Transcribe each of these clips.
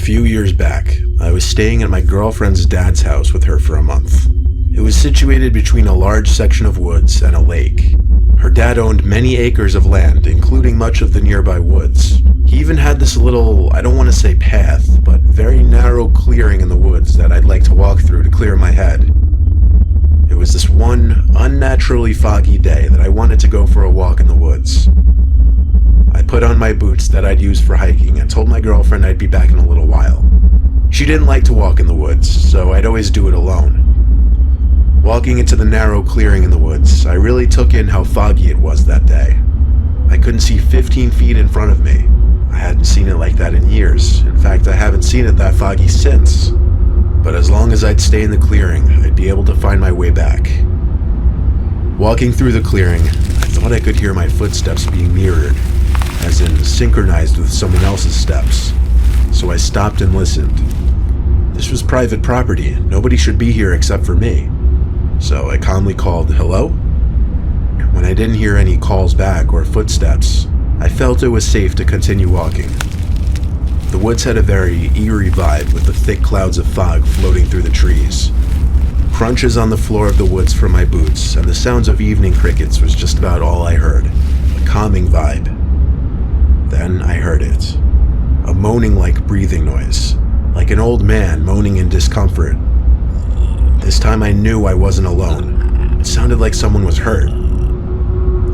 few years back, I was staying at my girlfriend's dad's house with her for a month. It was situated between a large section of woods and a lake. Her dad owned many acres of land, including much of the nearby woods. He even had this little, I don't want to say path, but very narrow clearing in the woods that I'd like to walk through to clear my head. It was this one unnaturally foggy day that I wanted to go for a walk in the woods. I put on my boots that I'd use for hiking and told my girlfriend I'd be back in a little while. She didn't like to walk in the woods, so I'd always do it alone. Walking into the narrow clearing in the woods, I really took in how foggy it was that day. I couldn't see 15 feet in front of me. I hadn't seen it like that in years. In fact, I haven't seen it that foggy since. But as long as I'd stay in the clearing, I'd be able to find my way back. Walking through the clearing, I thought I could hear my footsteps being mirrored, as in synchronized with someone else's steps. So I stopped and listened. This was private property. Nobody should be here except for me. So I calmly called, "Hello?" When I didn't hear any calls back or footsteps, I felt it was safe to continue walking. The woods had a very eerie vibe with the thick clouds of fog floating through the trees. Crunches on the floor of the woods from my boots and the sounds of evening crickets was just about all I heard. A calming vibe. Then I heard it. A moaning-like breathing noise, like an old man moaning in discomfort. This time I knew I wasn't alone. It sounded like someone was hurt.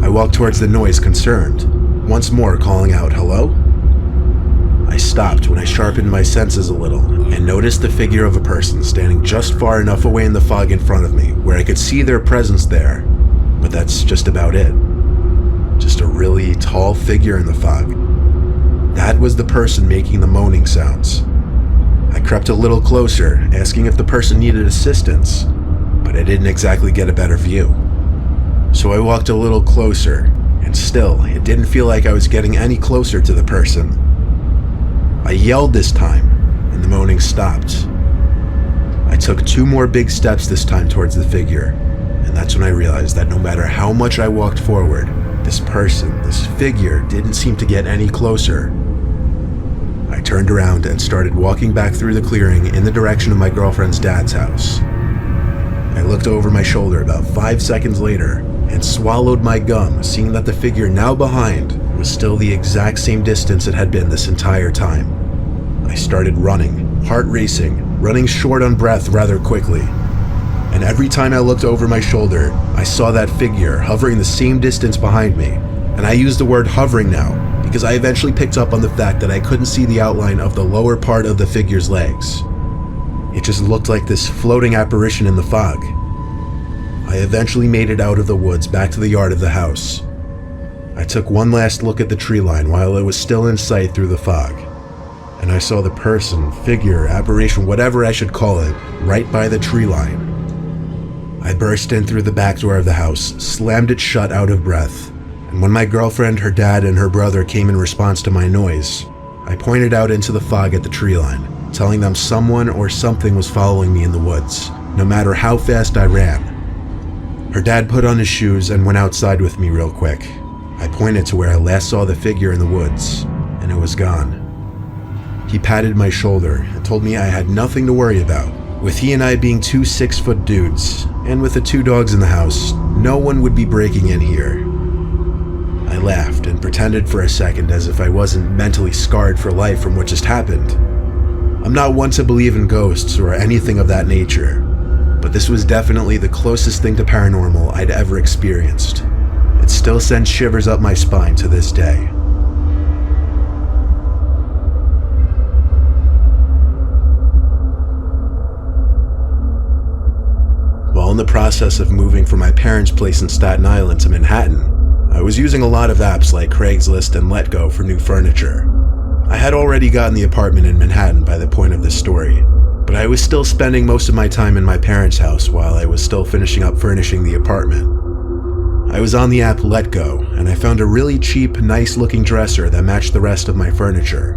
I walked towards the noise concerned, once more calling out, "Hello?" I stopped when I sharpened my senses a little and noticed the figure of a person standing just far enough away in the fog in front of me where I could see their presence there, but that's just about it. Just a really tall figure in the fog. That was the person making the moaning sounds. I crept a little closer, asking if the person needed assistance, but I didn't exactly get a better view. So I walked a little closer, and still, it didn't feel like I was getting any closer to the person. I yelled this time, and the moaning stopped. I took 2 more big steps this time towards the figure, and that's when I realized that no matter how much I walked forward, this person, this figure, didn't seem to get any closer. I turned around and started walking back through the clearing in the direction of my girlfriend's dad's house. I looked over my shoulder about 5 seconds later and swallowed my gum, seeing that the figure now behind was still the exact same distance it had been this entire time. I started running, heart racing, running short on breath rather quickly. And every time I looked over my shoulder, I saw that figure hovering the same distance behind me. And I use the word hovering now, because I eventually picked up on the fact that I couldn't see the outline of the lower part of the figure's legs. It just looked like this floating apparition in the fog. I eventually made it out of the woods back to the yard of the house. I took one last look at the tree line while it was still in sight through the fog, and I saw the person, figure, apparition, whatever I should call it, right by the tree line. I burst in through the back door of the house, slammed it shut out of breath, and when my girlfriend, her dad, and her brother came in response to my noise, I pointed out into the fog at the tree line, telling them someone or something was following me in the woods, no matter how fast I ran. Her dad put on his shoes and went outside with me real quick. I pointed to where I last saw the figure in the woods, and it was gone. He patted my shoulder and told me I had nothing to worry about. With he and I being 2 6-foot dudes, and with the 2 dogs in the house, no one would be breaking in here. I laughed and pretended for a second as if I wasn't mentally scarred for life from what just happened. I'm not one to believe in ghosts or anything of that nature, but this was definitely the closest thing to paranormal I'd ever experienced. It still sends shivers up my spine to this day. While in the process of moving from my parents' place in Staten Island to Manhattan, I was using a lot of apps like Craigslist and Letgo for new furniture. I had already gotten the apartment in Manhattan by the point of this story, but I was still spending most of my time in my parents' house while I was still finishing up furnishing the apartment. I was on the app Letgo, and I found a really cheap, nice-looking dresser that matched the rest of my furniture.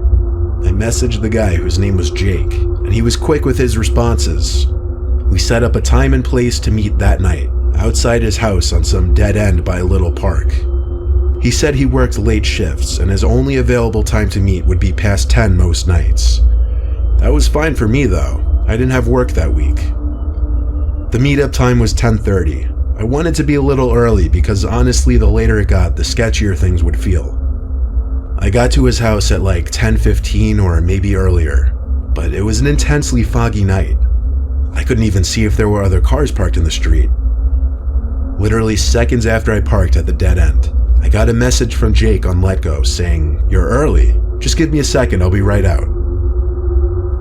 I messaged the guy whose name was Jake, and he was quick with his responses. We set up a time and place to meet that night, outside his house on some dead end by a little park. He said he worked late shifts, and his only available time to meet would be past 10 most nights. That was fine for me though. I didn't have work that week. The meetup time was 10:30. I wanted to be a little early because honestly the later it got, the sketchier things would feel. I got to his house at like 10:15 or maybe earlier, but it was an intensely foggy night. I couldn't even see if there were other cars parked in the street. Literally seconds after I parked at the dead end, I got a message from Jake on Let Go saying, "You're early. Just give me a second, I'll be right out."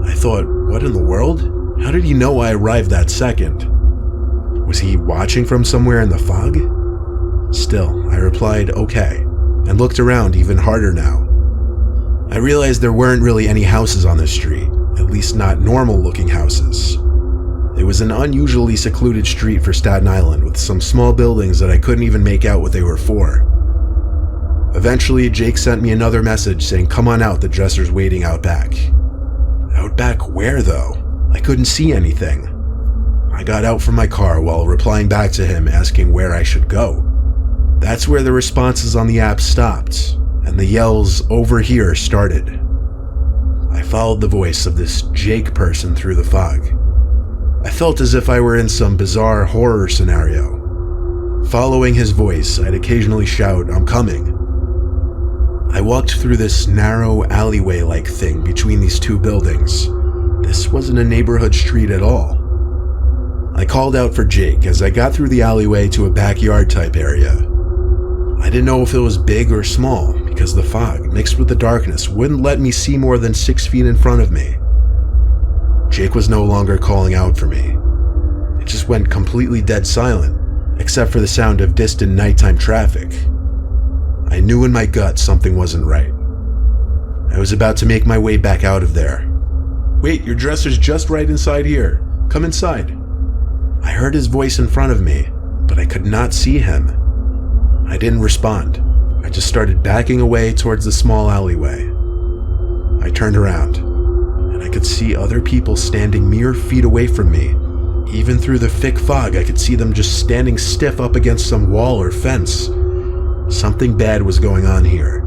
I thought, what in the world? How did he know I arrived that second? Was he watching from somewhere in the fog? Still, I replied, okay, and looked around even harder now. I realized there weren't really any houses on this street, at least not normal-looking houses. It was an unusually secluded street for Staten Island with some small buildings that I couldn't even make out what they were for. Eventually, Jake sent me another message saying, "Come on out, the dresser's waiting out back." Out back where though? I couldn't see anything. I got out from my car while replying back to him asking where I should go. That's where the responses on the app stopped, and the yells "over here" started. I followed the voice of this Jake person through the fog. I felt as if I were in some bizarre horror scenario. Following his voice, I'd occasionally shout, "I'm coming." I walked through this narrow alleyway-like thing between these two buildings. This wasn't a neighborhood street at all. I called out for Jake as I got through the alleyway to a backyard-type area. I didn't know if it was big or small because the fog, mixed with the darkness, wouldn't let me see more than 6 feet in front of me. Jake was no longer calling out for me. It just went completely dead silent, except for the sound of distant nighttime traffic. I knew in my gut something wasn't right. I was about to make my way back out of there. "Wait, your dresser's just right inside here. Come inside." I heard his voice in front of me, but I could not see him. I didn't respond. I just started backing away towards the small alleyway. I turned around, and I could see other people standing mere feet away from me. Even through the thick fog, I could see them just standing stiff up against some wall or fence. Something bad was going on here.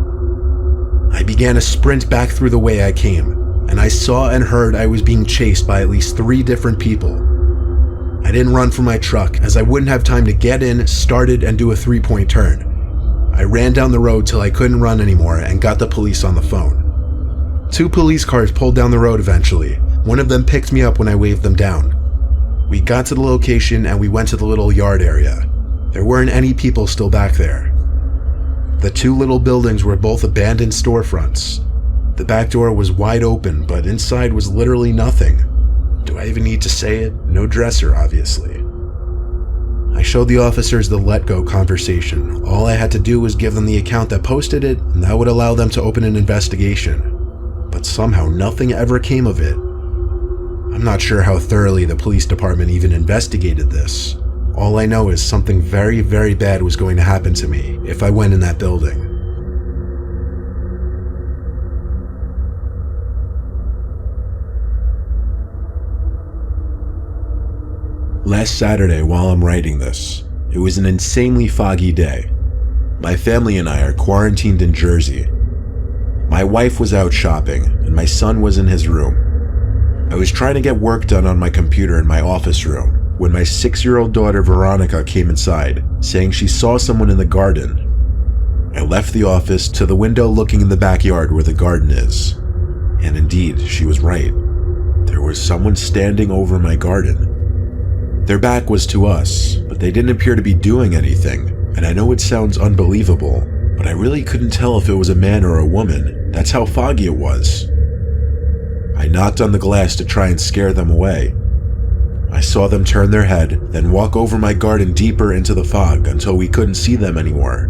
I began a sprint back through the way I came, and I saw and heard I was being chased by at least 3 different people. I didn't run for my truck, as I wouldn't have time to get in, start it, and do a 3-point turn. I ran down the road till I couldn't run anymore and got the police on the phone. 2 police cars pulled down the road eventually. One of them picked me up when I waved them down. We got to the location and we went to the little yard area. There weren't any people still back there. The 2 little buildings were both abandoned storefronts. The back door was wide open, but inside was literally nothing. Do I even need to say it? No dresser, obviously. I showed the officers the Let Go conversation. All I had to do was give them the account that posted it, and that would allow them to open an investigation. But somehow nothing ever came of it. I'm not sure how thoroughly the police department even investigated this. All I know is something very, very bad was going to happen to me if I went in that building. Last Saturday, while I'm writing this, it was an insanely foggy day. My family and I are quarantined in Jersey. My wife was out shopping, and my son was in his room. I was trying to get work done on my computer in my office room when my 6-year-old daughter Veronica came inside, saying she saw someone in the garden. I left the office to the window looking in the backyard where the garden is. And indeed, she was right. There was someone standing over my garden. Their back was to us, but they didn't appear to be doing anything, and I know it sounds unbelievable, but I really couldn't tell if it was a man or a woman. That's how foggy it was. I knocked on the glass to try and scare them away. I saw them turn their head, then walk over my garden deeper into the fog until we couldn't see them anymore.